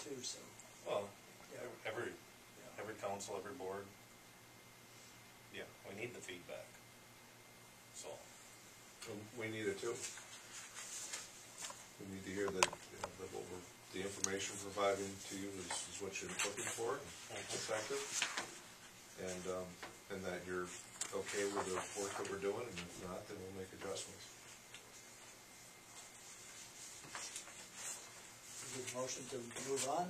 too, so. Well, Yeah. every Yeah. council, every board, yeah, we need the feedback. So, We need it too. We need to hear that, that what we're, the information providing to you is what you're looking for, and it's effective, and that you're okay with the work that we're doing, and if not, then we'll make adjustments. Good motion to move on.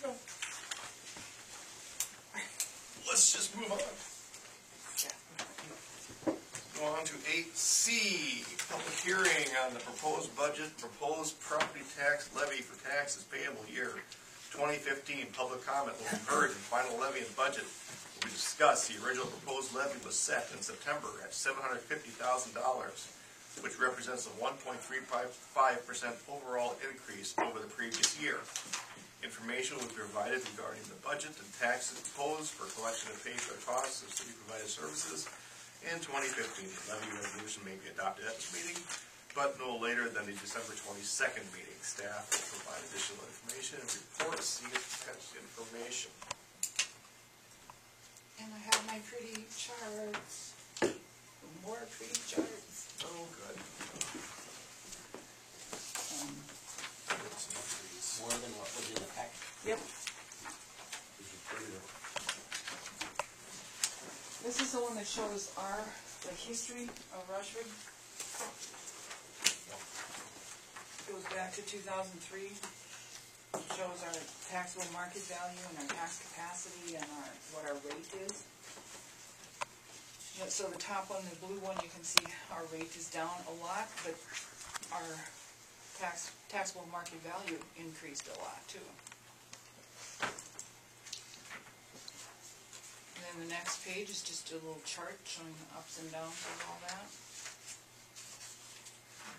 no. Let's just move on. Go on to 8C, public hearing on the proposed budget, proposed property tax levy for taxes payable year 2015. Public comment will be heard and final levy and budget will be discussed. The original proposed levy was set in September at $750,000, which represents a 1.355% overall increase over the previous year. Information will be provided regarding the budget and taxes proposed for collection and pay for the costs of city provided services in 2015. The levy resolution may be adopted at this meeting, but no later than the December 22nd meeting. Staff will provide additional information and report see attached information. And I have my pretty charts. More pretty charts. Oh, good. More than what was in the pack. Yep. This is prettier. This is the one that shows the history of Rushford. Goes back to 2003. Shows our taxable market value and our tax capacity and what our rate is. So the top one, the blue one, you can see our rate is down a lot, but our taxable market value increased a lot too. And then the next page is just a little chart showing the ups and downs of all that.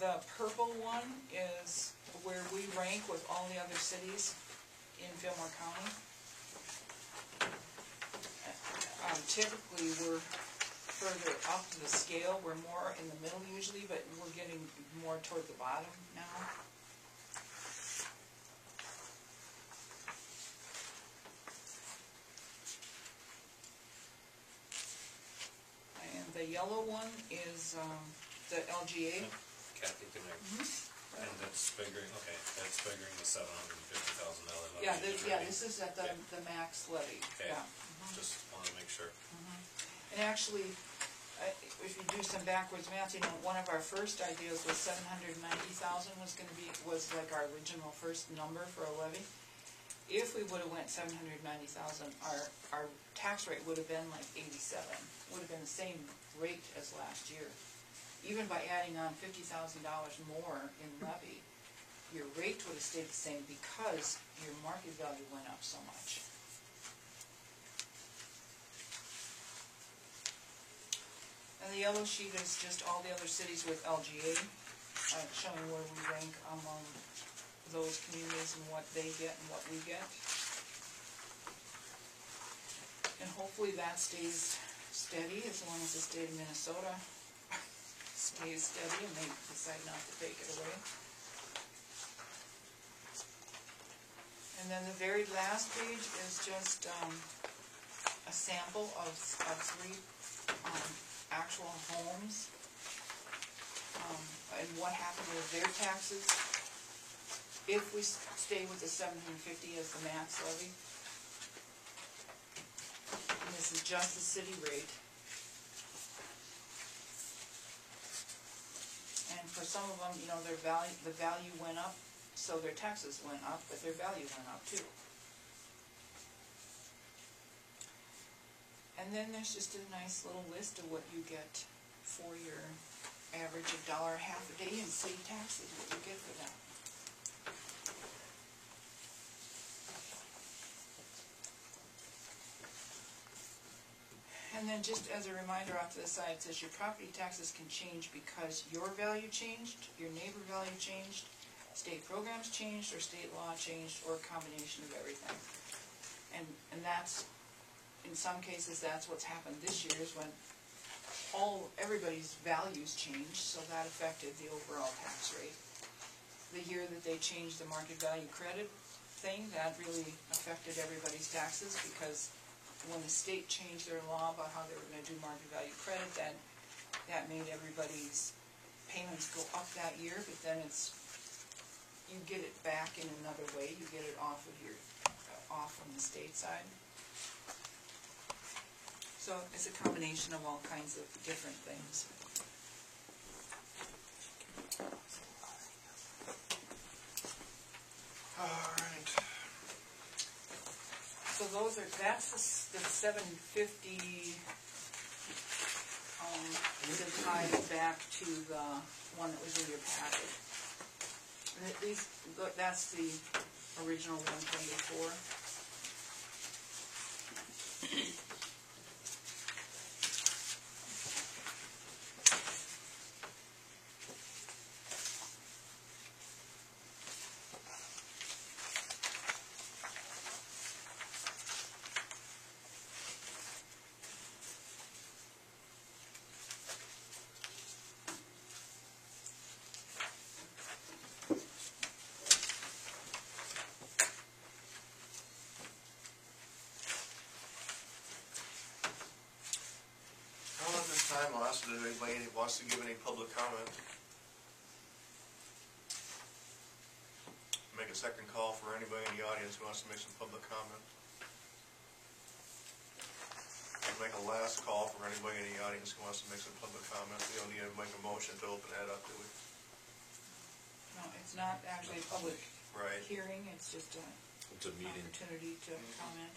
The purple one is where we rank with all the other cities in Fillmore County. Typically we're further up the scale. We're more in the middle usually, but we're getting more toward the bottom now. And the yellow one is the LGA. Kathy, can I? And that's figuring, okay, that's figuring the $750,000 levy. Yeah, this is at the max levy. Okay, Yeah. just wanted to make sure. And actually, if you do some backwards math, you know, one of our first ideas was 790,000 was like our original first number for a levy. If we would have went 790,000, our tax rate would have been like 87. Would have been the same rate as last year. Even by adding on $50,000 more in levy, your rate would have stayed the same because your market value went up so much. And the yellow sheet is just all the other cities with LGA, showing where we rank among those communities and what they get and what we get. And hopefully that stays steady as long as the state of Minnesota stays steady and they decide not to take it away. And then the very last page is just a sample of 3 actual homes and what happened with their taxes if we stay with the 750 as the max levy. And this is just the city rate. And for some of them, you know, the value went up, so their taxes went up, but their value went up too. And then there's just a nice little list of what you get for your average of $1.50 a day in city taxes, what you get for that. And then just as a reminder off to the side, it says your property taxes can change because your value changed, your neighbor value changed, state programs changed, or state law changed, or a combination of everything. And that's, in some cases, that's what's happened this year is when everybody's values changed, so that affected the overall tax rate. the year that they changed the market value credit thing, that really affected everybody's taxes, because when the state changed their law about how they were gonna do market value credit, that made everybody's payments go up that year, but then you get it back in another way, you get it off from the state side. So it's a combination of all kinds of different things. All right. So that's the 750, to tie it back to the one that was in your packet. And at least, that's the original 124. I'll ask if anybody wants to give any public comment. Make a second call for anybody in the audience who wants to make some public comment. Make a last call for anybody in the audience who wants to make some public comment. We don't need to make a motion to open that up, do we? No, it's not actually a public Right. hearing, it's just It's a an meeting. opportunity to comment.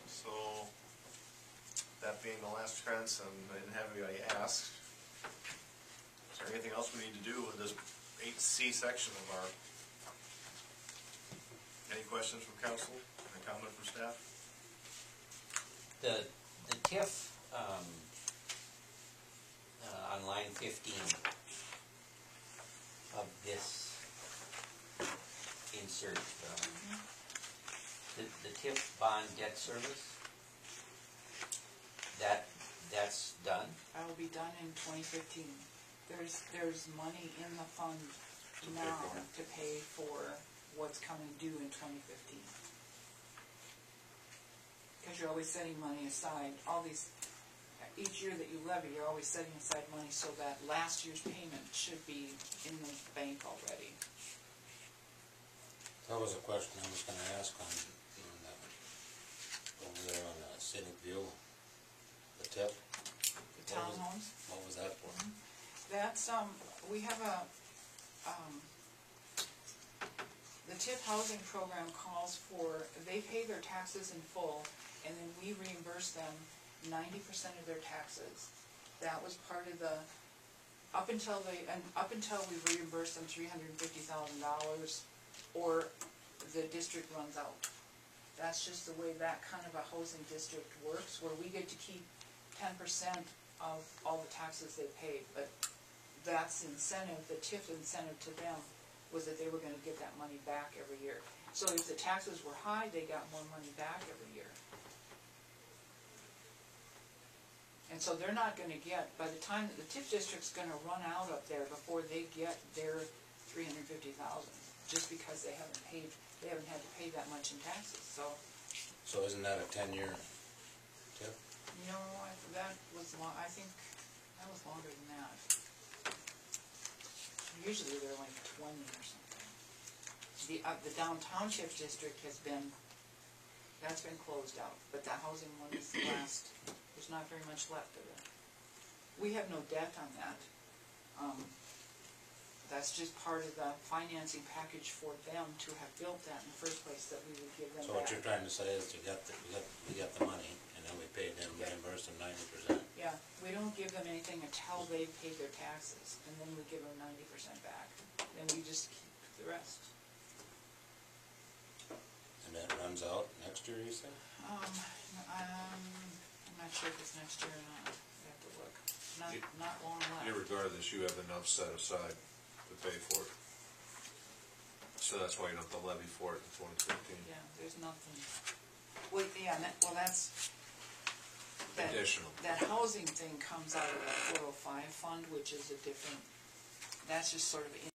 So, that being the last chance, and I didn't have anybody ask, is there anything else we need to do with this 8C section of our, any questions from council, any comment from staff? The TIF, on line 15 of this insert, the TIF bond debt service, that's done? That will be done in 2015. There's money in the fund now to pay for what's coming due in 2015. Because you're always setting money aside, each year that you levy, you're always setting aside money so that last year's payment should be in the bank already. That was a question I was gonna ask on that, over there on Scenic View, the TIP. The townhomes. What was that for? That's, we have the TIF housing program calls for, they pay their taxes in full, and then we reimburse them 90% of their taxes. That was part of the, up until we reimburse them $350,000, or the district runs out. That's just the way that kind of a housing district works, where we get to keep 10% of all the taxes they paid, but that's incentive, the TIF incentive to them was that they were gonna get that money back every year. So if the taxes were high, they got more money back every year. And so they're not gonna get, by the time that the TIF district's gonna run out up there before they get their $350,000, just because they haven't had to pay that much in taxes, so. So isn't that a 10-year TIP? No, that was I think that was longer than that. Usually they're like 20 or something. The downtown TIF district that's been closed out, but the housing one is the last. There's not very much left of it. We have no debt on that. That's just part of the financing package for them to have built that in the first place, that we would give them So what back. you're trying to say is we got the money, and then we paid them, reimbursed them 90%. Yeah, we don't give them anything until they pay their taxes, and then we give them 90% back. Then we just keep the rest. And that runs out next year, you said? I'm not sure if it's next year or not. I have to look. Not long left. Irregardless, you have enough set aside to pay for it. So that's why you don't have to levy for it in 2015. Yeah, there's nothing. Well, yeah, that's. Additional. That housing thing comes out of the 405 fund, which is a different, that's just sort of